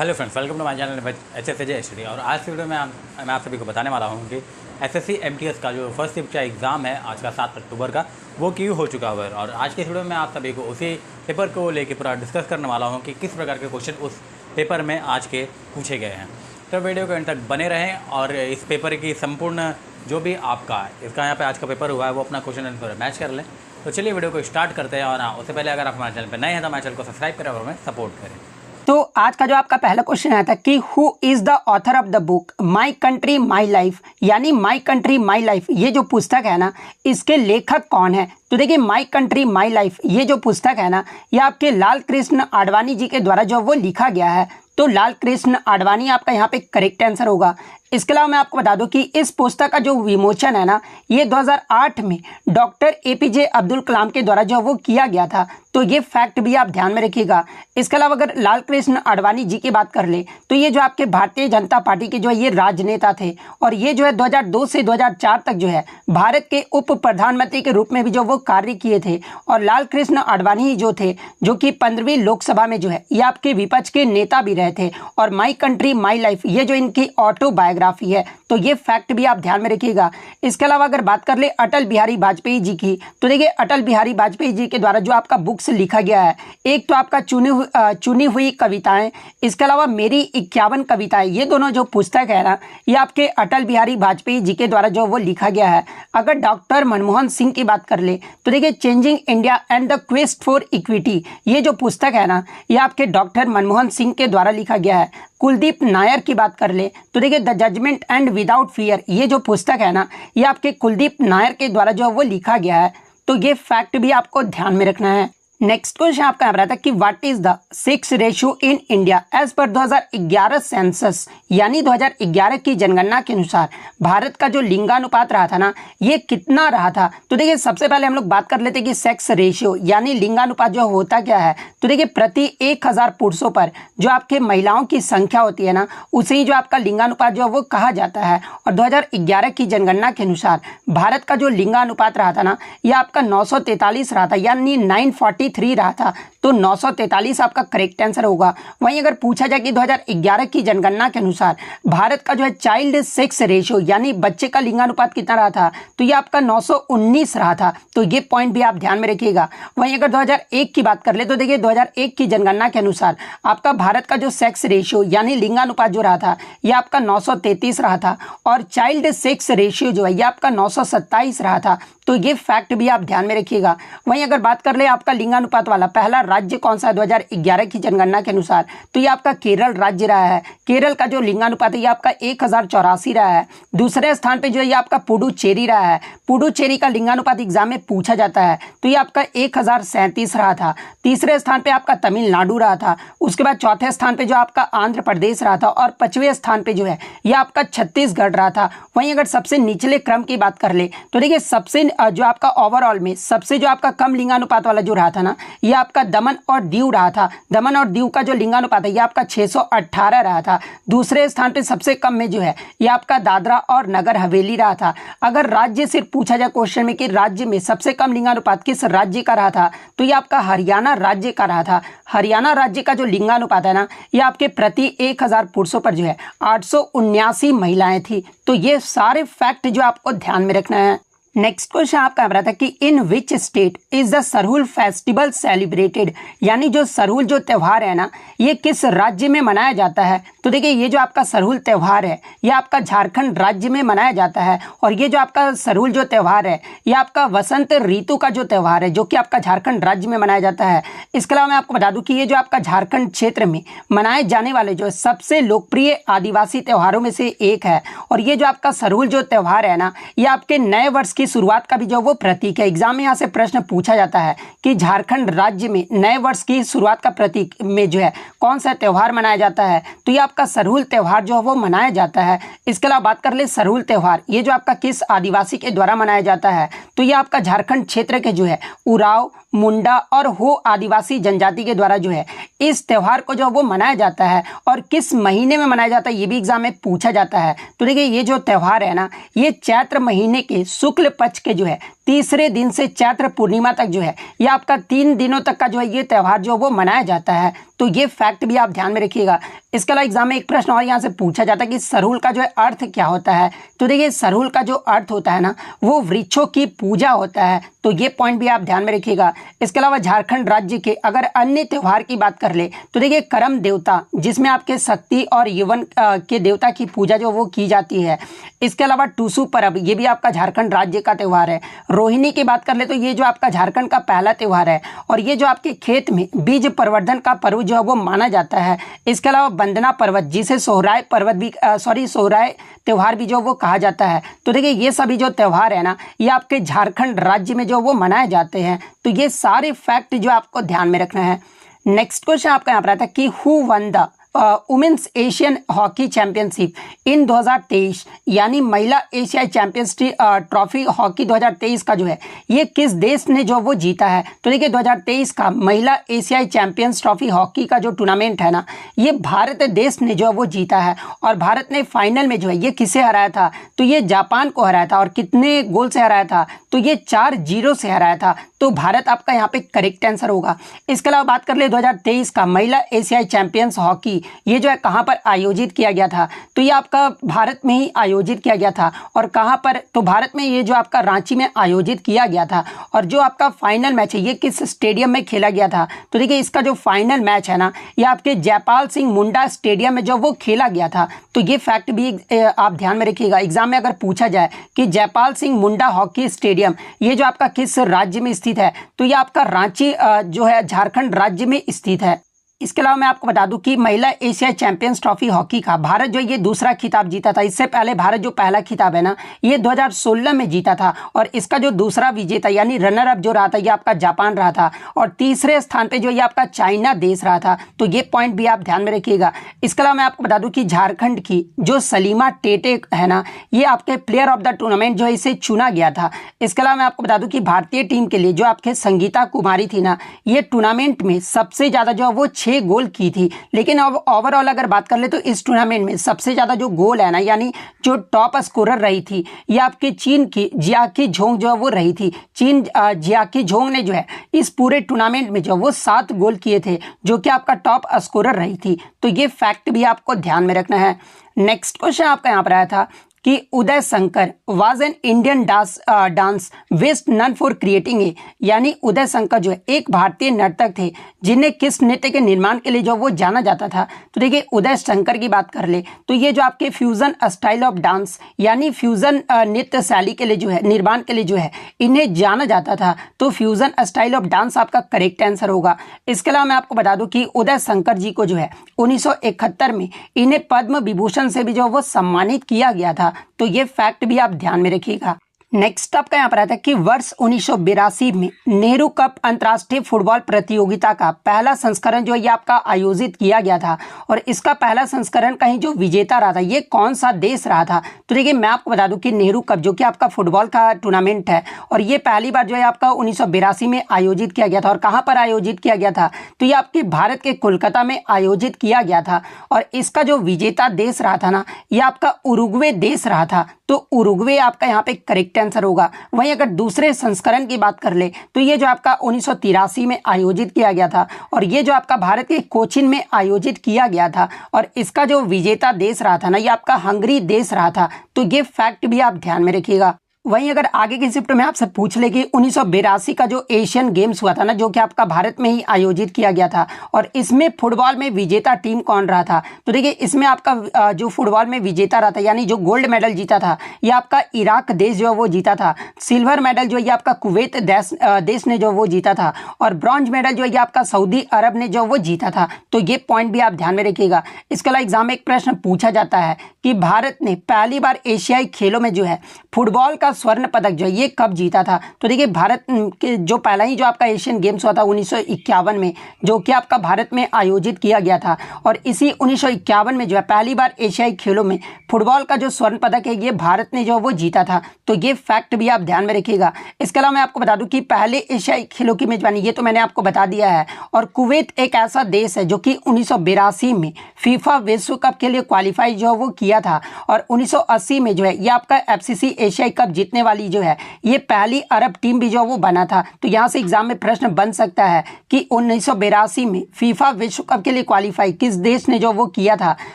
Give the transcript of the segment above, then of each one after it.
Hello friends, welcome to my channel HSAJ और आज की वीडियो में मैं आप सभी को बताने वाला हूं कि SSC MTS का जो फर्स्ट शिफ्ट का एग्ज़ाम है आज का 7 अक्टूबर का, वो क्यों हो चुका है। और आज के इस वीडियो में मैं आप सभी को उसी पेपर को लेकर पूरा डिस्कस करने वाला हूं कि किस प्रकार के क्वेश्चन उस पेपर में आज के पूछे गए हैं। तो वीडियो के अंत तक बने रहें और इस पेपर की संपूर्ण जो भी आपका इसका यहाँ पर आज का पेपर हुआ है वो अपना क्वेश्चन आंसर मैच कर लें। तो चलिए वीडियो को स्टार्ट करते हैं। और हाँ, उससे पहले अगर आप हमारे चैनल पर नए हैं तो हमारे चैनल को सब्सक्राइब करें और हमें सपोर्ट करें। तो आज का जो आपका पहला क्वेश्चन आया था कि who is the author of the book my country my life, यानी माई कंट्री माई लाइफ ये जो पुस्तक है ना, इसके लेखक कौन है। तो देखिए, माई कंट्री माई लाइफ ये जो पुस्तक है ना, ये आपके लाल कृष्ण आडवाणी जी के द्वारा जो वो लिखा गया है। तो लाल कृष्ण आडवाणी आपका यहाँ पे करेक्ट आंसर होगा। इसके अलावा मैं आपको बता दूं कि इस पुस्तक का जो विमोचन है ना, ये 2008 में डॉक्टर APJ अब्दुल कलाम के द्वारा जो वो किया गया था। तो ये फैक्ट भी आप ध्यान में रखिएगा। इसके अलावा अगर लाल कृष्ण आडवाणी जी की बात कर ले तो ये जो आपके भारतीय जनता पार्टी के जो ये राजनेता थे और ये जो है 2002 से 2004 तक जो है भारत के उप प्रधानमंत्री के रूप में भी जो वो कार्य किए थे। और लाल कृष्ण आडवाणी जो थे, जो कि 15वीं लोकसभा में जो है ये आपके विपक्ष के नेता भी रहे थे। और माई कंट्री माई लाइफ ये जो इनकी ऑटोबायोग्राफी है, तो ये फैक्ट भी आप ध्यान में रखिएगा। इसके अलावा अगर बात कर ले अटल बिहारी वाजपेयी जी की, तो देखिए अटल बिहारी वाजपेयी जी के द्वारा जो आपका बुक्स लिखा गया है, एक तो आपका चुनी हुई कविताएं, इसके अलावा मेरी 51 कविताएं, ये दोनों जो पुस्तक है ना, ये आपके अटल बिहारी वाजपेयी जी के द्वारा जो वो लिखा गया है। अगर डॉक्टर मनमोहन सिंह की बात कर ले तो देखिए changing India and the quest for equity ये जो पुस्तक है ना, ये आपके डॉक्टर मनमोहन सिंह के द्वारा लिखा गया है। कुलदीप नायर की बात कर ले तो देखिए the judgement and without fear ये जो पुस्तक है ना, ये आपके कुलदीप नायर के द्वारा जो वो लिखा गया है। तो ये फैक्ट भी आपको ध्यान में रखना है। नेक्स्ट क्वेश्चन आपका आ रहा था कि what is the sex ratio in India as per 2011 census, यानी 2011 की जनगणना के अनुसार भारत का जो लिंगानुपात रहा था ना, ये कितना रहा था। तो देखिए सबसे पहले हम लोग बात कर लेते हैं कि सेक्स रेशियो यानी लिंगानुपात जो होता क्या है। तो देखिए प्रति 1000 पुरुषों पर जो आपके महिलाओं की संख्या होती है ना, उसे ही जो आपका लिंगानुपात जो वो कहा जाता है। और 2011 की जनगणना के अनुसार भारत का जो लिंगानुपात रहा था ना, यह आपका 943 रहा था, यानी 943 रहा था। तो 943 आपका करेक्ट आंसर होगा। वहीं अगर पूछा जाए कि 2011 की जनगणना के अनुसार भारत का जो है चाइल्ड सेक्स रेशियो यानी बच्चे का लिंगानुपात कितना रहा था, तो ये आपका 919 रहा था। तो ये पॉइंट भी आप ध्यान में रखिएगा। वहीं अगर 2001 की बात कर ले तो देखिए 2001 की जनगणना के अनुसार आपका भारत का जो सेक्स रेशियो यानी लिंगानुपात जो रहा था, यह आपका 933 रहा था। और चाइल्ड सेक्स रेशियो जो है ये आपका 927 रहा था। तो ये फैक्ट भी आप ध्यान में रखिएगा। वहीं अगर बात कर ले आपका लिंगानुपात वाला पहला राज्य कौन सा है 2011 की जनगणना के अनुसार, तो ये आपका केरल राज्य रहा है। केरल का जो लिंगानुपात है ये आपका 1084 रहा है। दूसरे स्थान पे जो है ये आपका पुडुचेरी रहा है। पुडुचेरी का लिंगानुपात एग्जाम में पूछा जाता है, तो ये आपका 1037 रहा था। तीसरे स्थान पे आपका तमिलनाडु रहा था। उसके बाद चौथे स्थान पे जो आपका आंध्र प्रदेश रहा था। और 5वें स्थान पे जो है ये आपका छत्तीसगढ़ रहा था। वहीं अगर सबसे निचले क्रम की बात कर ले तो देखिए सबसे जो आपका ओवरऑल में सबसे जो आपका कम लिंगानुपात वाला जो रहा था ना, ये आपका दमन और दीव रहा था। दमन और दीव का जो लिंगानुपात है ये आपका 618 रहा था। दूसरे स्थान पे सबसे कम में जो है ये आपका दादरा और नगर हवेली रहा था। अगर राज्य सिर्फ पूछा जाए क्वेश्चन में कि राज्य में सबसे कम लिंगानुपात किस राज्य का रहा था, तो ये आपका हरियाणा राज्य का रहा था। हरियाणा राज्य का जो लिंगानुपात है ना, ये आपके प्रति 1000 पुरुषों पर जो है 879 महिलाएं थी। तो ये सारे फैक्ट जो आपको ध्यान में रखना है। नेक्स्ट क्वेश्चन आपका आ रहा था कि in which state is the Sarhul festival celebrated, यानी जो सरहुल जो त्यौहार है ना, ये किस राज्य में मनाया जाता है। तो देखिए ये जो आपका सरहुल त्यौहार है ये आपका झारखंड राज्य में मनाया जाता है। और ये जो आपका सरहुल जो त्यौहार है ये आपका वसंत ऋतु का जो त्यौहार है, जो कि आपका झारखंड राज्य में मनाया जाता है। इसके अलावा मैं आपको बता दूं कि ये जो आपका झारखंड क्षेत्र में मनाए जाने वाले जो सबसे लोकप्रिय आदिवासी त्योहारों में से एक है। और ये जो आपका सरहुल जो त्यौहार है ना, ये आपके नए वर्ष की शुरुआत का भी जो वो प्रतीक है। एग्जाम में यहाँ से प्रश्न पूछा जाता है कि झारखंड राज्य में नए वर्ष की शुरुआत का प्रतीक में जो है कौन सा त्यौहार मनाया जाता है, तो ये आपका सरहुल त्यौहार जो है वो मनाया जाता है। इसके अलावा बात कर ले सरहुल त्यौहार ये जो आपका किस आदिवासी के द्वारा मनाया जाता है, तो ये आपका झारखंड क्षेत्र के जो है उराव, मुंडा और हो आदिवासी जनजाति के द्वारा जो है इस त्यौहार को जो वो मनाया जाता है। और किस महीने में मनाया जाता है ये भी एग्जाम में पूछा जाता है। तो देखिए ये जो त्यौहार है ना, ये चैत्र महीने के शुक्ल पक्ष के जो है तीसरे दिन से चैत्र पूर्णिमा तक जो है ये आपका 3 दिनों तक का जो है ये त्यौहार जो वो मनाया जाता है। तो ये फैक्ट भी आप ध्यान में रखिएगा। इसके अलावा एग्जाम में एक प्रश्न और यहाँ से पूछा जाता है कि सरहुल का जो है अर्थ क्या होता है। तो देखिए सरहुल का जो अर्थ होता है ना वो वृक्षों की पूजा होता है। तो ये पॉइंट भी आप ध्यान में रखिएगा। इसके अलावा झारखंड राज्य के अगर अन्य त्यौहार की बात कर ले तो देखिए करम देवता, जिसमें आपके शक्ति और यौवन के देवता की पूजा जो वो की जाती है। इसके अलावा टूसू पर्व, ये भी आपका झारखंड राज्य का त्यौहार है। रोहिणी की बात कर ले तो ये जो आपका झारखंड का पहला त्यौहार है और ये जो आपके खेत में बीज प्रवर्धन का पर्व जो है वो माना जाता है। इसके अलावा वंदना पर्वत, जिसे सोहराय पर्वत भी सोहराय त्यौहार भी जो वो कहा जाता है। तो देखिए ये सभी जो त्यौहार है ना ये आपके झारखंड राज्य में जो वो मनाए जाते हैं। तो ये सारे फैक्ट जो आपको ध्यान में रखना है। नेक्स्ट क्वेश्चन आपका यहाँ पर आता है कि who won the women's Asian hockey championship in 2023, यानी महिला एशियाई चैंपियंस ट्रॉफी हॉकी 2023 का जो है ये किस देश ने जो वो जीता है। तो देखिए 2023 का महिला एशियाई चैंपियंस ट्रॉफी हॉकी का जो टूर्नामेंट है ना ये भारत देश ने जो है वो जीता है। और भारत ने फाइनल में जो है ये किसे हराया था, तो ये जापान को हराया था। और कितने गोल से हराया था, तो ये 4-0 से हराया था। तो भारत आपका यहाँ पे करेक्ट आंसर होगा। इसके अलावा बात कर ले 2023 का महिला एशियाई चैंपियंस हॉकी ये जो है कहाँ पर आयोजित किया गया था, तो ये आपका भारत में ही आयोजित किया गया था। और कहाँ पर, तो भारत में ये जो आपका रांची में आयोजित किया गया था। और जो आपका फाइनल मैच है ये किस स्टेडियम में खेला गया था, तो देखिए इसका जो फाइनल मैच है ना ये आपके जयपाल सिंह मुंडा स्टेडियम में जो वो खेला गया था। तो ये फैक्ट भी आप ध्यान में रखिएगा। एग्जाम में अगर पूछा जाए कि जयपाल सिंह मुंडा हॉकी स्टेडियम ये जो आपका किस राज्य में स्थित है, तो ये आपका रांची जो है झारखंड राज्य में स्थित है। इसके अलावा मैं आपको बता दूं कि महिला एशिया चैंपियंस ट्रॉफी हॉकी का भारत जो ये दूसरा खिताब जीता था। इससे पहले भारत जो पहला खिताब है ना ये 2016 में जीता था। और इसका जो दूसरा विजेता यानी रनर अप जो रहा था ये आपका जापान रहा था। और तीसरे स्थान पे जो ये आपका चाइना देश रहा था। तो ये पॉइंट भी आप ध्यान में रखिएगा। इसके अलावा मैं आपको बता दूं कि झारखंड की जो सलीमा टेटे है ना ये आपके प्लेयर ऑफ द टूर्नामेंट जो है इसे चुना गया था। इसके अलावा मैं आपको बता दूं कि भारतीय टीम के लिए जो आपके संगीता कुमारी थी ना ये टूर्नामेंट में सबसे ज्यादा जो है वो 6 गोल की थी। लेकिन अब ओवरऑल अगर बात कर ले तो इस टूर्नामेंट में सबसे ज्यादा जो गोल है ना यानी जो टॉप स्कोरर रही थी ये आपके चीन की जियाकी झोंग जो है वो रही थी। चीन जियाकी झोंग ने जो है इस पूरे टूर्नामेंट में जो वो 7 गोल किए थे, जो कि आपका टॉप स्कोरर रही थी। तो ये फैक्ट भी आपको ध्यान में रखना है। नेक्स्ट क्वेश्चन आपका यहाँ पर आया था कि Uday Shankar was an Indian dance best known for creating a, यानी उदय शंकर जो है एक भारतीय नर्तक थे जिन्हें किस नृत्य के निर्माण के लिए जो वो जाना जाता था। तो देखिए उदय शंकर की बात कर ले तो ये जो आपके फ्यूजन स्टाइल ऑफ डांस यानी फ्यूजन नृत्य शैली के लिए जो है निर्माण के लिए जो है इन्हें जाना जाता था। तो फ्यूजन स्टाइल ऑफ डांस आपका करेक्ट आंसर होगा। इसके अलावा मैं आपको बता दूं कि उदय शंकर जी को जो है 1971 में इन्हें पद्म विभूषण से भी जो वो सम्मानित किया गया था। तो ये फैक्ट भी आप ध्यान में रखिएगा। नेक्स्ट आपका यहाँ पर आता है कि वर्ष 1982 में नेहरू कप अंतर्राष्ट्रीय फुटबॉल प्रतियोगिता का पहला संस्करण जो ये आपका आयोजित किया गया था। और इसका पहला संस्करण कहीं जो विजेता रहा था ये कौन सा देश रहा था। तो देखिए मैं आपको बता दूं कि नेहरू कप जो कि आपका फुटबॉल का टूर्नामेंट है और ये पहली बार जो है आपका 1982 में आयोजित किया गया था। और कहाँ पर आयोजित किया गया था, तो ये आपके भारत के कोलकाता में आयोजित किया गया था। और इसका जो विजेता देश रहा था ना ये आपका उरुग्वे देश रहा था। तो उरुग्वे आपका यहाँ पे करेक्ट आंसर होगा। वहीं अगर दूसरे संस्करण की बात कर ले तो ये जो आपका 1983 में आयोजित किया गया था और ये जो आपका भारत के कोचिन में आयोजित किया गया था। और इसका जो विजेता देश रहा था ना ये आपका हंगरी देश रहा था। तो ये फैक्ट भी आप ध्यान में रखिएगा। वहीं अगर आगे की शिफ्ट में आपसे पूछ ले कि 1982 का जो एशियन गेम्स हुआ था ना जो कि आपका भारत में ही आयोजित किया गया था और इसमें फुटबॉल में विजेता टीम कौन रहा था। तो देखिए इसमें आपका जो फुटबॉल में विजेता रहा था यानी जो गोल्ड मेडल जीता था ये आपका इराक देश जो है वो जीता था। सिल्वर मेडल जो ये आपका कुवैत देश ने जो वो जीता था। और ब्रॉन्ज मेडल जो ये आपका सऊदी अरब ने जो वो जीता था। तो ये पॉइंट भी आप ध्यान में रखिएगा। इसके अलावा एग्जाम में एक प्रश्न पूछा जाता है कि भारत ने पहली बार एशियाई खेलों में जो है फुटबॉल का स्वर्ण पदक जो है ये कब जीता था। तो देखिए भारत के जो पहला ही जो आपका एशियन गेम्स हुआ था 1951 में जो कि आपका भारत में आयोजित किया गया था। और इसी 1951 में जो है पहली बार एशियाई खेलों में फुटबॉल का जो स्वर्ण पदक है ये भारत ने जो वो जीता था। तो ये फैक्ट भी आप ध्यान में रखिएगा। इसके अलावा मैं आपको बता दूं कि पहले एशियाई खेलों की मेजबानी ये तो मैंने आपको बता दिया है। और कुवैत एक ऐसा देश है जो कि 1982 में फीफा विश्व कप के लिए क्वालिफाई जो है वो किया था। और 1980 में जो है ये आपका एफसीसी एशियाई कप जीतने वाली जो है ये पहली अरब टीम भी जो वो बना था। तो यहाँ से एग्जाम में प्रश्न बन सकता है कि 1982 में फीफा विश्व कप के लिए क्वालिफाई किस देश ने जो वो किया था।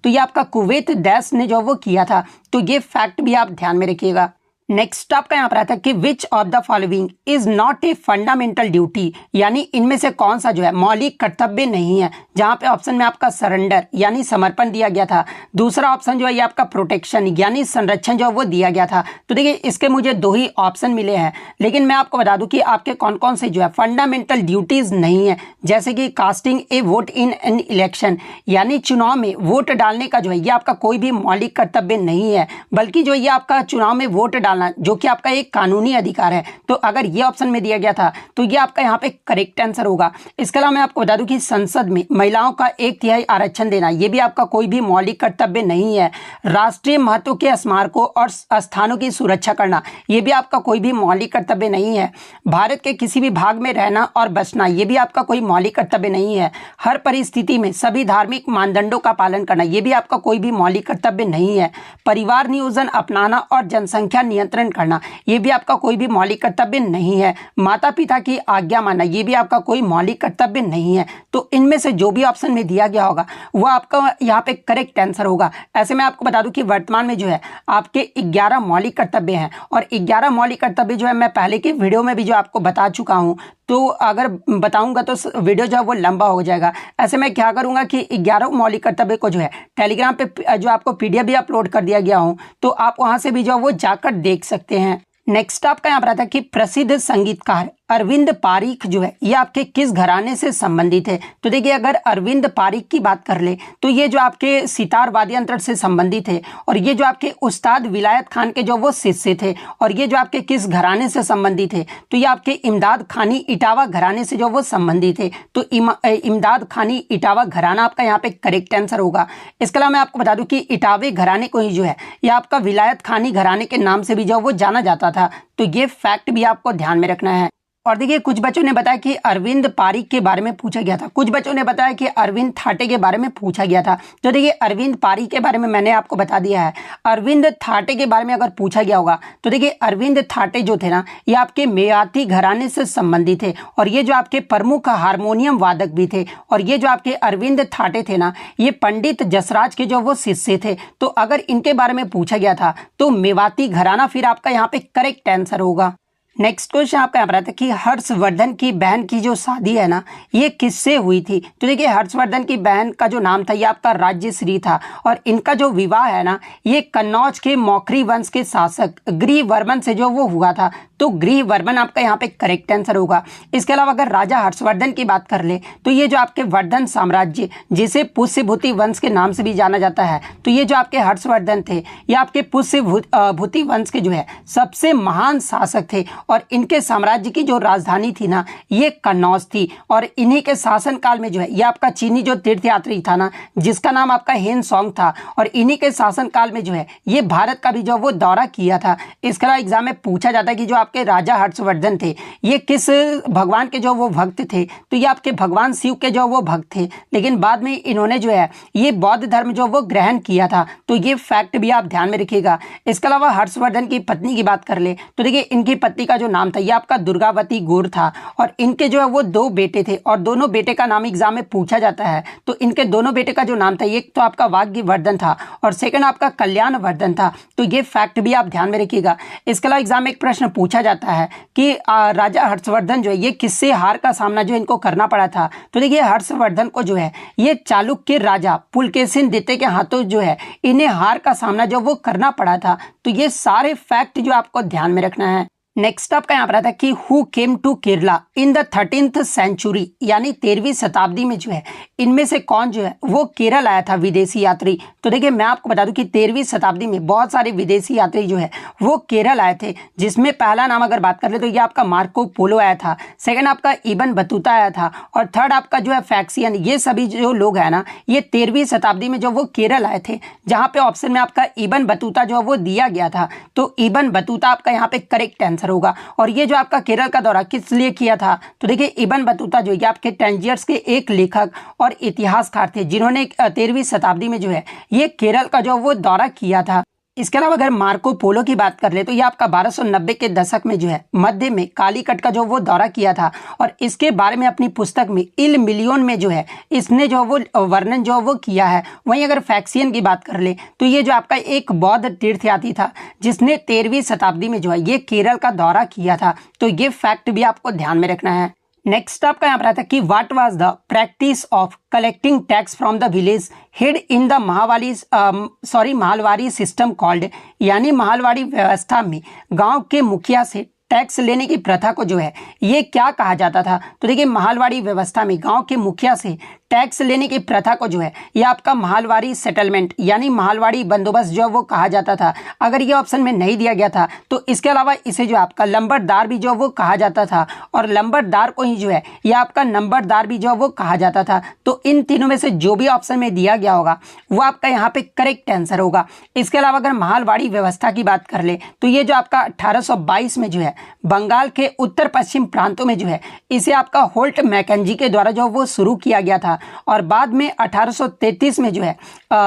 तो ये आपका कुवैत देश ने जो वो किया था। तो ये फैक्ट भी आप ध्यान में रखिएगा। नेक्स्ट आपका यहाँ पर आता है कि which of the following is not a fundamental duty, यानी इनमें से कौन सा जो है मौलिक कर्तव्य नहीं है। जहाँ पे ऑप्शन में आपका सरेंडर यानी समर्पण दिया गया था, दूसरा ऑप्शन जो है ये आपका प्रोटेक्शन यानी संरक्षण जो है वो दिया गया था। तो देखिए इसके मुझे दो ही ऑप्शन मिले हैं, लेकिन मैं आपको बता दूं कि आपके कौन कौन से जो है फंडामेंटल ड्यूटीज नहीं है, जैसे कि casting A vote in an election, यानी चुनाव में वोट डालने का जो है ये आपका कोई भी मौलिक कर्तव्य नहीं है, बल्कि जो ये आपका चुनाव में वोट जो कि आपका एक कानूनी अधिकार है। तो अगर ये ऑप्शन में दिया गया था तो ये आपका यहाँ पे करेक्ट आंसर होगा। इसके अलावा मैं आपको बता दूं कि संसद में महिलाओं का 1/3 आरक्षण देना ये भी आपका कोई भी मौलिक कर्तव्य नहीं है। राष्ट्रीय महत्व के स्मारकों और स्थानों की सुरक्षा करना ये भी आपका कोई भी मौलिक कर्तव्य नहीं है। भारत के किसी भी भाग में रहना और बसना ये भी आपका कोई मौलिक कर्तव्य नहीं है। हर परिस्थिति में सभी धार्मिक मानदंडों का पालन करना ये भी आपका कोई भी मौलिक कर्तव्य नहीं है। परिवार नियोजन अपनाना और जनसंख्या नियंत्रण करना ये भी आपका कोई भी मौलिक कर्तव्य नहीं है। माता पिता की आज्ञा मानना ये भी आपका कोई मौलिक कर्तव्य नहीं है। तो इनमें से जो भी ऑप्शन में दिया गया होगा वो आपका यहाँ पे करेक्ट आंसर होगा। ऐसे में आपको बता दूं कि वर्तमान में जो है आपके 11 मौलिक कर्तव्य हैं, और 11 मौलिक कर्तव्य जो है मैं पहले के वीडियो में भी जो आपको बता चुका हूं, तो अगर बताऊंगा तो वीडियो जो है वो लंबा हो जाएगा। ऐसे में क्या करूंगा कि 11 मौलिक कर्तव्य को जो है टेलीग्राम पे जो आपको पीडीएफ भी अपलोड कर दिया गया हूं, तो आप वहां से भी जो वो जाकर देख सकते हैं। नेक्स्ट आपका यहाँ पर आता है कि प्रसिद्ध संगीतकार अरविंद पारिख जो है ये आपके किस घराने से संबंधित है। तो देखिए अगर अरविंद पारिख की बात कर ले तो ये जो आपके सितार वाद्य यंत्र से संबंधित है, और ये जो आपके उस्ताद विलायत खान के जो वो शिष्य थे, और ये जो आपके किस घराने से संबंधित है तो ये आपके इमदाद खानी इटावा घराने से जो वो संबंधित है। तो इमदाद खानी इटावा घराना आपका यहाँ पे करेक्ट आंसर होगा। इसके अलावा मैं आपको बता दूं कि इटावे घराने को ही जो है ये आपका विलायत खानी घराने के नाम से भी जो वो जाना जाता था। तो ये फैक्ट भी आपको ध्यान में रखना है। और देखिए कुछ बच्चों ने बताया कि अरविंद पारिख के बारे में पूछा गया था, कुछ बच्चों ने बताया कि अरविंद थाटे के बारे में पूछा गया था। तो देखिए अरविंद पारिख के बारे में मैंने आपको बता दिया है। अरविंद थाटे के बारे में अगर पूछा गया होगा तो देखिए अरविंद थाटे जो थे ना ये आपके मेवाती घराने से संबंधित थे, और ये जो आपके प्रमुख हारमोनियम वादक भी थे। और ये जो आपके अरविंद थाटे थे ना ये पंडित जसराज के जो वो शिष्य थे। तो अगर इनके बारे में पूछा गया था तो मेवाती घराना फिर आपका यहाँ पे करेक्ट आंसर होगा। नेक्स्ट क्वेश्चन आपका यहाँ पर आता है कि हर्षवर्धन की बहन की जो शादी है ना ये किससे हुई थी। तो देखिए हर्षवर्धन की बहन का जो नाम था ये आपका राज्यश्री था, और इनका जो विवाह है ना ये कन्नौज के मौखरी वंश के शासक गृहवर्मन से जो वो हुआ था। तो गृहवर्मन आपका यहाँ पे करेक्ट आंसर होगा। इसके अलावा अगर राजा हर्षवर्धन की बात कर ले तो ये जो आपके वर्धन साम्राज्य जिसे पुष्यभूति वंश के नाम से भी जाना जाता है, तो ये जो आपके हर्षवर्धन थे ये आपके पुष्यभूति वंश के जो है सबसे महान शासक थे, और इनके साम्राज्य की जो राजधानी थी ना ये कन्नौज थी। और इन्हीं के शासन काल में जो है ये आपका चीनी जो तीर्थयात्री था ना जिसका नाम आपका हेन सॉन्ग था, और इन्हीं के शासन काल में जो है ये भारत का भी जो वो दौरा किया था। इसके अलावा एग्जाम में पूछा जाता है कि जो आपके राजा हर्षवर्धन थे ये किस भगवान के जो वो भक्त थे। तो ये आपके भगवान शिव के जो वो भक्त थे, लेकिन बाद में इन्होंने जो है ये बौद्ध धर्म जो वो ग्रहण किया था। तो ये फैक्ट भी आप ध्यान में रखिएगा। इसके अलावा हर्षवर्धन की पत्नी की बात कर ले तो देखिए इनकी पत्नी का जो नाम था ये आपका दुर्गावती गौर था, और इनके जो है वो 2 बेटे थे, और दोनों बेटे का नाम एग्जाम में पूछा जाता है। तो इनके दोनों बेटे का जो नाम था एक तो आपका वाग्यवर्धन था और सेकंड आपका कल्याणवर्धन था। तो ये फैक्ट भी आप ध्यान में रखिएगा। इसके अलावा एग्जाम में एक प्रश्न पूछा जाता है कि राजा हर्षवर्धन जो है ये किससे हार का सामना जो इनको करना पड़ा था। तो देखिए हर्षवर्धन को जो है ये चालुक्य राजा पुलकेशिन द्वितीय के हाथों जो है इन्हें हार का सामना जो वो करना पड़ा था। तो ये सारे फैक्ट जो आपको ध्यान में रखना है। नेक्स्ट आपका यहाँ पर आता है कि who came to Kerala in the 13th century, यानी 13वीं शताब्दी में जो है इनमें से कौन जो है वो केरल आया था विदेशी यात्री। तो देखिए मैं आपको बता दूं कि 13वीं शताब्दी में बहुत सारे विदेशी यात्री जो है वो केरल आए थे, जिसमें पहला नाम अगर बात कर ले तो ये आपका मार्को पोलो आया था, सेकंड आपका इबन बतूता आया था, और थर्ड आपका जो है फैक्सियन। ये सभी जो लोग हैं ना ये 13वीं शताब्दी में जो वो केरल आए थे, जहाँ पे ऑप्शन में आपका इबन बतूता जो है वो दिया गया था। तो इबन बतूता आपका यहाँ पे करेक्ट आंसर आंसर होगा। और ये जो आपका केरल का दौरा किस लिए किया था, तो देखिए इब्न बतूता जो ये आपके टैंजियर्स के एक लेखक और इतिहासकार थे जिन्होंने 13वीं शताब्दी में जो है ये केरल का जो वो दौरा किया था। इसके अलावा अगर मार्को पोलो की बात कर ले तो ये आपका 1290 के दशक में जो है मध्य में कालीकट का जो वो दौरा किया था और इसके बारे में अपनी पुस्तक में इल मिलियन में जो है इसने जो वो वर्णन जो वो किया है। वहीं अगर फैक्सियन की बात कर ले तो ये जो आपका एक बौद्ध तीर्थयात्री था जिसने 13वीं शताब्दी में जो है ये केरल का दौरा किया था। तो ये फैक्ट भी आपको ध्यान में रखना है। नेक्स्ट आपका यहाँ पर आता है कि what was the practice of collecting tax from the village head in the mahalwari system called, यानी महालवाड़ी व्यवस्था में गांव के मुखिया से टैक्स लेने की प्रथा को जो है ये क्या कहा जाता था। तो देखिए महालवाड़ी व्यवस्था में गांव के मुखिया से टैक्स लेने की प्रथा को जो है ये आपका महालवाड़ी सेटलमेंट यानी महालवाड़ी बंदोबस्त जो वो कहा जाता था। अगर ये ऑप्शन में नहीं दिया गया था तो इसके अलावा इसे जो आपका लंबरदार भी जो वो कहा जाता था और लंबरदार को ही जो है ये आपका नंबरदार भी जो वो कहा जाता था। तो इन तीनों में से जो भी ऑप्शन में दिया गया होगा वो आपका यहाँ पे करेक्ट आंसर होगा। इसके अलावा अगर महालवाड़ी व्यवस्था की बात कर ले तो ये जो आपका 1822 में जो है बंगाल के उत्तर पश्चिम प्रांतों में जो है इसे आपका होल्ट मैकेंजी के द्वारा जो वो शुरू किया गया था और बाद में 1833 में जो है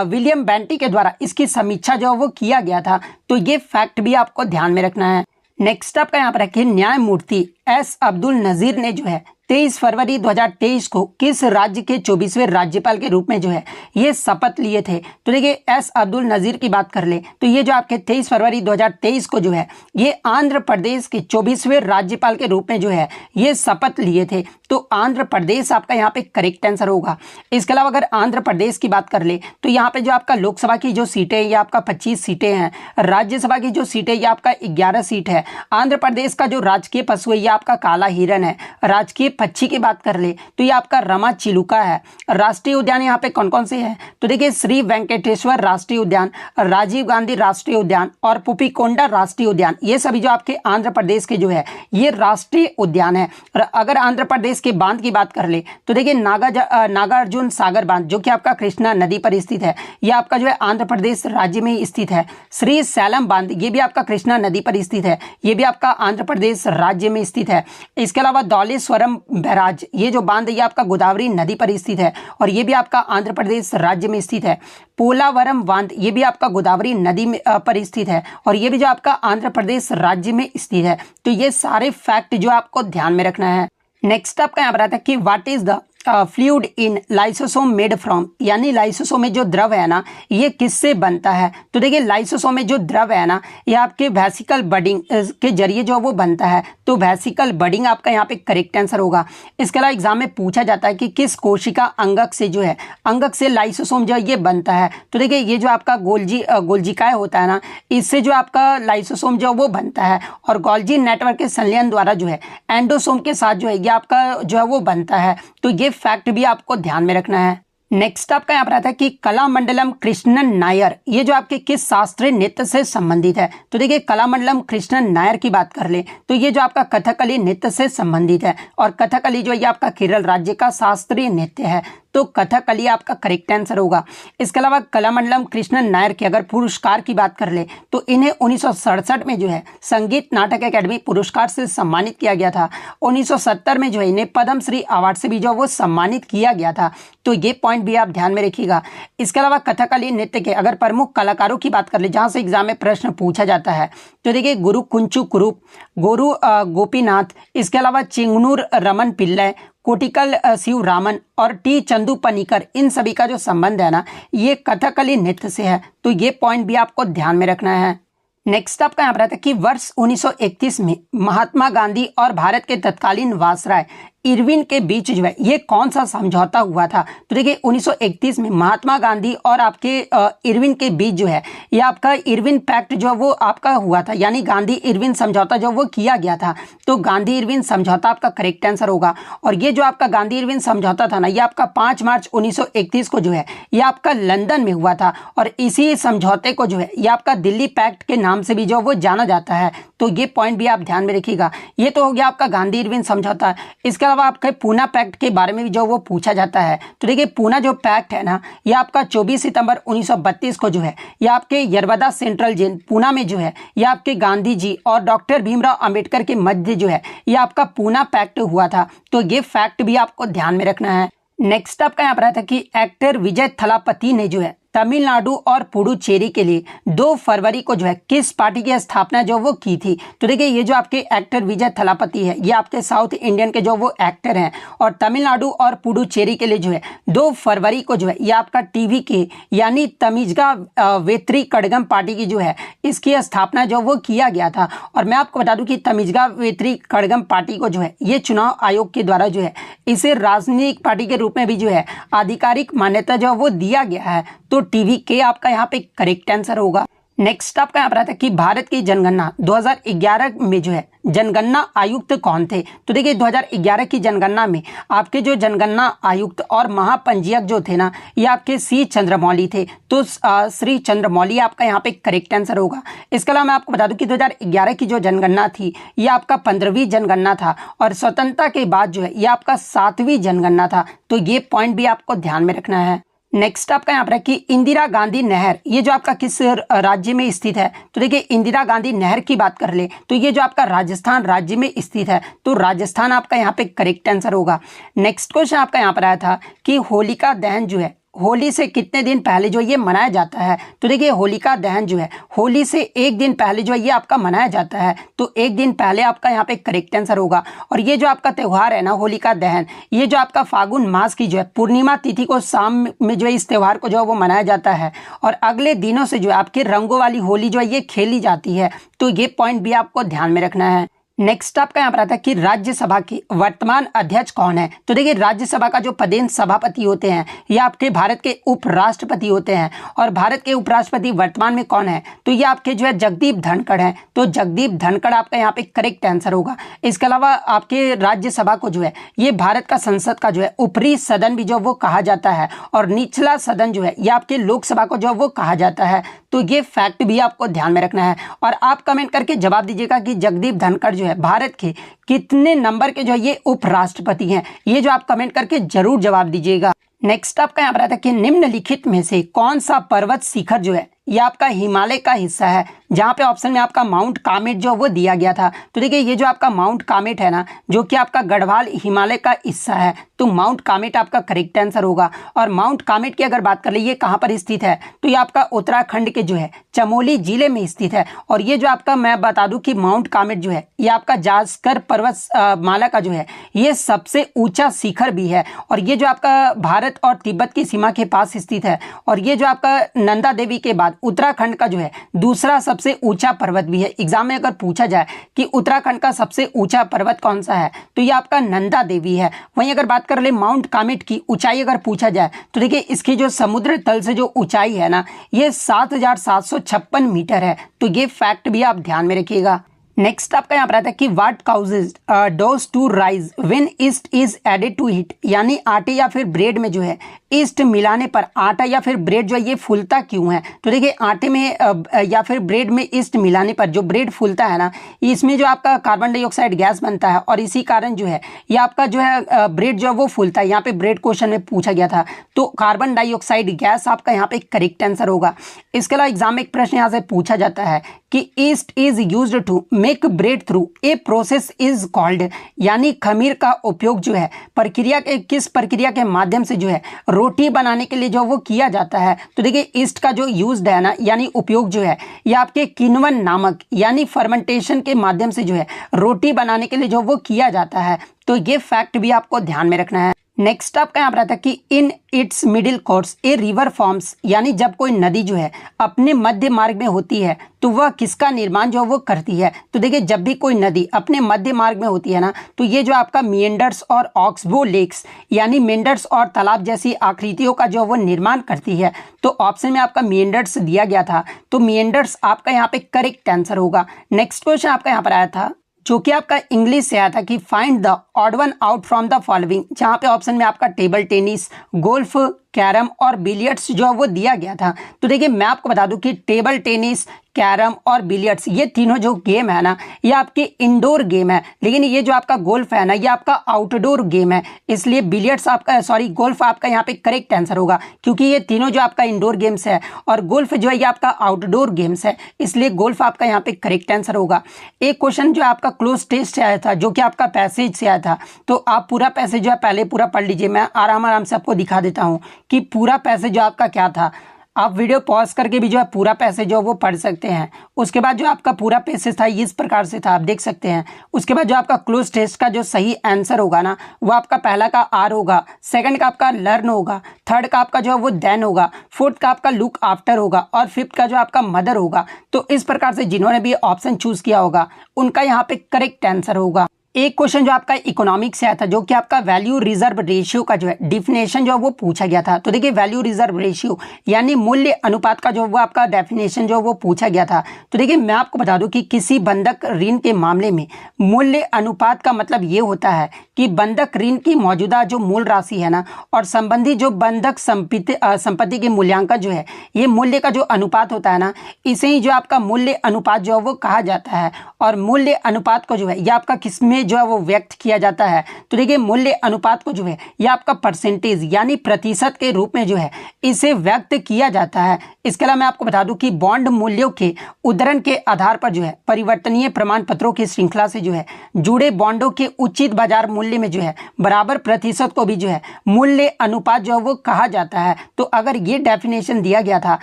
विलियम बेंटी के द्वारा इसकी समीक्षा जो वो किया गया था। तो ये फैक्ट भी आपको ध्यान में रखना है। नेक्स्ट आपका यहाँ पर रखिए न्यायमूर्ति एस अब्दुल नजीर ने जो है 23 फरवरी 2023 को किस राज्य के 24वें राज्यपाल के रूप में जो है ये शपथ लिए थे। तो देखिए एस अब्दुल नजीर की बात कर ले तो ये जो आपके 23 फरवरी 2023 को जो है ये आंध्र प्रदेश के 24वें राज्यपाल के रूप में जो है ये शपथ लिए थे। तो आंध्र प्रदेश आपका यहाँ पे करेक्ट आंसर होगा। इसके अलावा अगर आंध्र प्रदेश की बात कर ले तो यहाँ पे जो आपका लोकसभा की जो सीटें ये आपका 25 सीटें हैं, राज्यसभा की जो सीटें ये आपका 11 सीट है। आंध्र प्रदेश का जो राजकीय पशु है ये आपका काला हिरन है। राजकीय पक्षी की बात कर ले तो ये आपका रमा चिलुका है। राष्ट्रीय उद्यान यहाँ पे कौन कौन से हैं, तो देखिए श्री वेंकटेश्वर राष्ट्रीय उद्यान, राजीव गांधी राष्ट्रीय उद्यान और पुपिकोंडा राष्ट्रीय उद्यान, ये सभी जो आपके आंध्र प्रदेश के जो है ये राष्ट्रीय उद्यान है। और अगर आंध्र प्रदेश के बांध की बात कर ले तो देखिए नागार्जुन सागर बांध जो कि आपका कृष्णा नदी पर स्थित है ये आपका जो है आंध्र प्रदेश राज्य में ही स्थित है। श्री सैलम बांध ये भी आपका कृष्णा नदी पर स्थित है, ये भी आपका आंध्र प्रदेश राज्य में स्थित है। इसके अलावा धौलेश्वरम बैराज ये जो बांध ये आपका गोदावरी नदी पर स्थित है और ये भी आपका आंध्र प्रदेश राज्य में स्थित है। पोलावरम बांध ये भी आपका गोदावरी नदी में पर स्थित है और ये भी जो आपका आंध्र प्रदेश राज्य में स्थित है। तो ये सारे फैक्ट जो आपको ध्यान में रखना है। नेक्स्ट आपका यहाँ पर आता है कि what is the fluid in lysosome made from, यानी लाइसोसोम में जो द्रव है ना ये किससे बनता है। तो देखिए लाइसोसोम में जो द्रव है ना ये आपके वेसिकल बडिंग के जरिए जो वो बनता है। तो वेसिकल बडिंग आपका यहाँ पे करेक्ट आंसर होगा। इसके अलावा एग्जाम में पूछा जाता है कि किस कोशिका अंगक से जो है अंगक से लाइसोसोम जो ये बनता है। तो देखिए ये जो आपका गोल्जिकाय होता है ना इससे जो आपका लाइसोसोम जो वो बनता है और गोल्जी नेटवर्क के संलयन द्वारा जो है एंडोसोम के साथ जो है ये आपका जो है वो बनता है। तो ये फैक्ट भी आपको ध्यान में रखना है। नेक्स्ट आपका यहाँ पर आता है कि कलामंडलम कृष्णन नायर ये जो आपके किस शास्त्रीय नृत्य से संबंधित है। तो देखिए कलामंडलम कृष्णन नायर की बात कर ले तो ये जो आपका कथकली नृत्य से संबंधित है और कथकली जो ये आपका केरल राज्य का शास्त्रीय नृत्य है। तो कथकली आपका करेक्ट आंसर होगा। इसके अलावा कलामंडलम कृष्णन नायर के अगर पुरस्कार की बात कर ले तो इन्हें 1967 में जो है संगीत नाटक अकेडमी पुरस्कार से सम्मानित किया गया था। 1970 में जो है इन्हें पद्मश्री अवार्ड से भी जो वो सम्मानित किया गया था। तो ये पॉइंट भी आप ध्यान में रखिएगा। इसके अलावा कथकली नृत्य के अगर प्रमुख कलाकारों की बात कर ले जहाँ से एग्जाम में प्रश्न पूछा जाता है तो देखिए गुरु कुंचू कुरूप, गुरु गोपीनाथ, इसके अलावा चिंगनूर रमन पिल्लई, कोटिकल शिव रामन और टी चंदू पनीकर, इन सभी का जो संबंध है ना ये कथकली नृत्य से है। तो ये पॉइंट भी आपको ध्यान में रखना है। नेक्स्ट आपका यहाँ पर आता है कि वर्ष 1931 में महात्मा गांधी और भारत के तत्कालीन वायसराय इरविन के बीच जो है ये कौन सा समझौता हुआ था। तो देखिए 1931 में महात्मा गांधी और आपके इरविन के बीच जो है ये आपका इरविन पैक्ट जो वो आपका हुआ था, यानी गांधी इरविन समझौता जो वो किया गया था। तो गांधी इरविन समझौता आपका करेक्ट आंसर होगा। और ये जो आपका गांधी इरविन समझौता था ना ये आपका 5 मार्च 1931 को जो है ये आपका लंदन में हुआ था और इसी समझौते को जो है ये आपका दिल्ली पैक्ट के नाम से भी जो वो जाना जाता है। तो ये पॉइंट भी आप ध्यान में रखिएगा। ये तो हो गया आपका गांधी इरविन समझौता। इसके अलावा आपके पूना पैक्ट के बारे में भी जो वो पूछा जाता है। तो देखिए पूना जो पैक्ट है ना, ये आपका 24 सितंबर 1932 को जो है ये आपके यरवदा सेंट्रल जेल पूना में जो है ये आपके गांधी जी और डॉक्टर भीमराव अंबेडकर के मध्य जो है ये आपका पूना पैक्ट हुआ था। तो ये फैक्ट भी आपको ध्यान में रखना है। नेक्स्ट आपका यहाँ पर आता है कि एक्टर विजय थलापति ने जो है तमिलनाडु और पुडुचेरी के लिए 2 फरवरी को जो है किस पार्टी की स्थापना जो वो की थी। तो देखिए ये जो आपके एक्टर विजय थलापति है ये आपके साउथ इंडियन के जो वो एक्टर हैं और तमिलनाडु और पुडुचेरी के लिए जो है 2 फरवरी को जो है ये आपका टीवी के यानी तमिजगा वेत्री कड़गम पार्टी की जो है इसकी स्थापना जो वो किया गया था। और मैं आपको बता दूं कि तमिजगा वेत्री कड़गम पार्टी को जो है ये चुनाव आयोग के द्वारा जो है इसे राजनीतिक पार्टी के रूप में भी जो है आधिकारिक मान्यता जो वो दिया गया है। तो टीवी के आपका यहाँ पे करेक्ट आंसर होगा। नेक्स्ट आपका यहाँ पर आता है कि भारत की जनगणना 2011 में जो है जनगणना आयुक्त कौन थे। तो देखिए 2011 की जनगणना में आपके जो जनगणना आयुक्त और महापंजीयक जो थे ना ये आपके सी चंद्रमौली थे। तो श्री चंद्रमौली आपका यहाँ पे करेक्ट आंसर होगा। इसके अलावा मैं आपको बता दूं कि 2011 की जो जनगणना थी ये आपका 15वीं जनगणना था और स्वतंत्रता के बाद जो है ये आपका 7वीं जनगणना था। तो ये पॉइंट भी आपको ध्यान में रखना है। नेक्स्ट आपका यहाँ पर है कि इंदिरा गांधी नहर ये जो आपका किस राज्य में स्थित है। तो देखिए इंदिरा गांधी नहर की बात कर ले तो ये जो आपका राजस्थान राज्य में स्थित है। तो राजस्थान आपका यहाँ पे करेक्ट आंसर होगा। नेक्स्ट क्वेश्चन आपका यहाँ पर आया था कि होलिका दहन जो है होली से कितने दिन पहले जो ये मनाया जाता है। तो देखिए होलिका दहन जो है होली से 1 दिन पहले जो है ये आपका मनाया जाता है। तो 1 दिन पहले आपका यहाँ पे करेक्ट आंसर होगा। और ये जो आपका त्यौहार है ना होलिका दहन ये जो आपका फागुन मास की जो है पूर्णिमा तिथि को शाम में जो है इस त्यौहार को जो है वो मनाया जाता है और अगले दिनों से जो है आपके रंगों वाली होली जो है ये खेली जाती है। तो ये पॉइंट भी आपको ध्यान में रखना है। नेक्स्ट आपका यहाँ पर आता है कि राज्यसभा के वर्तमान अध्यक्ष कौन है। तो देखिए राज्यसभा का जो पदेन सभापति होते हैं ये आपके भारत के उपराष्ट्रपति होते हैं और भारत के उपराष्ट्रपति वर्तमान में कौन है। तो ये आपके जो है जगदीप धनखड़ हैं। तो जगदीप धनखड़ आपका यहाँ पे करेक्ट आंसर होगा। इसके अलावा आपके राज्यसभा को जो है ये भारत का संसद का जो है ऊपरी सदन भी जो वो कहा जाता है और निचला सदन जो है ये आपके लोकसभा को जो वो कहा जाता है। तो ये फैक्ट भी आपको ध्यान में रखना है और आप कमेंट करके जवाब दीजिएगा कि जगदीप धनखड़ जो है भारत के कितने नंबर के जो है ये उपराष्ट्रपति हैं। ये जो आप कमेंट करके जरूर जवाब दीजिएगा। नेक्स्ट आपका यहाँ पर आता है कि निम्नलिखित में से कौन सा पर्वत शिखर जो है ये आपका हिमालय का हिस्सा है। जहाँ पे ऑप्शन में आपका माउंट कामेट जो वो दिया गया था। तो देखिए ये जो आपका माउंट कामेट है ना जो कि आपका गढ़वाल हिमालय का हिस्सा है। तो माउंट कामेट आपका करेक्ट आंसर होगा। और माउंट कामेट की अगर बात कर ले ये कहाँ पर स्थित है तो ये आपका उत्तराखंड के जो है चमोली जिले में स्थित है। और ये जो आपका मैं बता दूं कि माउंट कामेट जो है ये आपका जास्कर पर्वत माला का जो है ये सबसे ऊंचा शिखर भी है और ये जो आपका भारत और तिब्बत की सीमा के पास स्थित है। और ये जो आपका नंदा देवी के बाद उत्तराखंड का जो है दूसरा सबसे ऊंचा पर्वत भी है। एग्जाम में अगर पूछा जाए कि उत्तराखंड का सबसे ऊंचा पर्वत कौन सा है तो ये आपका नंदा देवी है। वहीं अगर बात कर ले माउंट कामेट की ऊंचाई अगर पूछा जाए तो देखिए इसकी जो समुद्र तल से जो ऊंचाई है ना ये 7,756 मीटर है। तो ये फैक्ट भी आप ध्यान में रखिएगा। नेक्स्ट आपका यहाँ पर आता है कि what causes dough to rise when yeast is added to it. यानी आटे या फिर ब्रेड में जो है ईस्ट मिलाने पर आटा या फिर ब्रेड जो है ये फूलता क्यों है। तो देखिए आटे में या फिर ब्रेड में ईस्ट मिलाने पर जो ब्रेड फूलता है ना इसमें जो आपका कार्बन डाइऑक्साइड गैस बनता है और इसी कारण जो है ये आपका जो है ब्रेड जो है वो फूलता है। यहाँ पे ब्रेड क्वेश्चन में पूछा गया था। तो कार्बन डाइऑक्साइड गैस आपका यहाँ पे करेक्ट आंसर होगा। इसके अलावा एग्जाम में एक प्रश्न यहाँ से पूछा जाता है कि yeast is used to make bread through a process is called. यानी खमीर का उपयोग जो है प्रक्रिया के किस प्रक्रिया के माध्यम से जो है रोटी बनाने के लिए जो वो किया जाता है। तो देखिए ईस्ट का जो यूज्ड है ना यानी उपयोग जो है ये आपके किण्वन नामक यानी फर्मेंटेशन के माध्यम से जो है रोटी बनाने के लिए जो वो किया जाता है। तो ये फैक्ट भी आपको ध्यान में रखना है। नेक्स्ट आपका यहाँ पर आता है कि in its middle course a river forms. यानी जब कोई नदी जो है अपने मध्य मार्ग में होती है तो वह किसका निर्माण जो वो करती है। तो देखिए जब भी कोई नदी अपने मध्य मार्ग में होती है ना तो ये जो आपका मिएंडर्स और ऑक्सबो लेक्स यानी मेंडर्स और तालाब जैसी आकृतियों का जो वो निर्माण करती है। तो ऑप्शन में आपका मिएंडर्स दिया गया था। तो मिएंडर्स आपका यहाँ पे करेक्ट आंसर होगा। नेक्स्ट क्वेश्चन आपका यहाँ पर आया था जो कि आपका इंग्लिश से आया था कि find the odd one out from the following. जहाँ पे ऑप्शन में आपका टेबल टेनिस, गोल्फ, कैरम और बिलियर्ड्स जो है वो दिया गया था। तो देखिए मैं आपको बता दूं कि टेबल टेनिस, कैरम और बिलियर्ड्स ये तीनों जो गेम है ना ये आपके इंडोर गेम है, लेकिन ये जो आपका गोल्फ है ना ये आपका आउटडोर गेम है। इसलिए बिलियर्ड्स आपका गोल्फ आपका यहाँ पे करेक्ट आंसर होगा, क्योंकि ये तीनों जो आपका इंडोर गेम्स है और गोल्फ जो है ये आपका आउटडोर गेम्स है, इसलिए गोल्फ आपका यहाँ पे करेक्ट आंसर होगा। एक क्वेश्चन जो आपका क्लोज टेस्ट से आया था, जो कि आपका पैसेज से आया था, तो आप पूरा पैसेज जो है पहले पूरा पढ़ लीजिए। मैं आराम से आपको दिखा देता हूँ कि पूरा पैसेज जो आपका क्या था। आप वीडियो पॉज करके भी जो है पूरा पैसेज जो वो पढ़ सकते हैं। उसके बाद जो आपका पूरा पैसेज था इस प्रकार से था, आप देख सकते हैं। उसके बाद जो आपका क्लोज टेस्ट का जो सही आंसर होगा ना वो आपका पहला का आर होगा, सेकंड का आपका लर्न होगा, थर्ड का आपका जो है वो देन होगा, फोर्थ का आपका लुक आफ्टर होगा और फिफ्थ का जो आपका मदर होगा। तो इस प्रकार से जिन्होंने भी ऑप्शन चूज किया होगा उनका यहाँ पे करेक्ट आंसर होगा। एक क्वेश्चन जो आपका इकोनॉमिक्स से आया था, जो कि आपका वैल्यू रिजर्व रेशियो का जो है डिफिनेशन जो है वो पूछा गया था। तो देखिए वैल्यू रिजर्व रेशियो यानी मूल्य अनुपात का जो वो आपका डेफिनेशन जो वो पूछा गया था। तो देखिए मैं आपको बता दूं कि किसी बंधक ऋण के मामले में मूल्य अनुपात का मतलब ये होता है कि बंधक ऋण की मौजूदा जो मूल राशि है ना और संबंधी जो बंधक संपत्ति के मूल्यांकन जो है ये मूल्य का जो अनुपात होता है ना, इसे ही जो आपका मूल्य अनुपात जो है वो कहा जाता है। और मूल्य अनुपात को जो है ये आपका किसमें जो है वो व्यक्त किया जाता है, तो देखिए मूल्य अनुपात को जो है ये आपका परसेंटेज यानी प्रतिशत के रूप में जो है इसे व्यक्त किया जाता है। इसके अलावा मैं आपको बता दूं कि बॉन्ड मूल्यों के उद्धरण के आधार पर जो है परिवर्तनीय प्रमाण पत्रों की श्रृंखला से जो है जुड़े बॉन्डों के उचित बाजार मूल्य में जो है बराबर प्रतिशत को भी जो है मूल्य अनुपात जो है वो कहा जाता है। तो अगर ये डेफिनेशन दिया गया था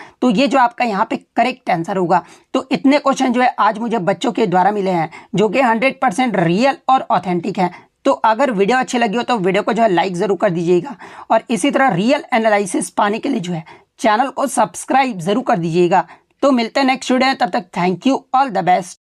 तो ये जो आपका यहाँ पे करेक्ट आंसर होगा। तो इतने क्वेश्चन जो है आज मुझे बच्चों के द्वारा मिले हैं जो कि 100% रियल और ऑथेंटिक है। तो अगर वीडियो अच्छी लगी हो तो वीडियो को जो है लाइक जरूर कर दीजिएगा और इसी तरह रियल एनालिसिस पाने के लिए जो है चैनल को सब्सक्राइब जरूर कर दीजिएगा। तो मिलते हैं नेक्स्ट वीडियो में, तब तक thank you, all the best.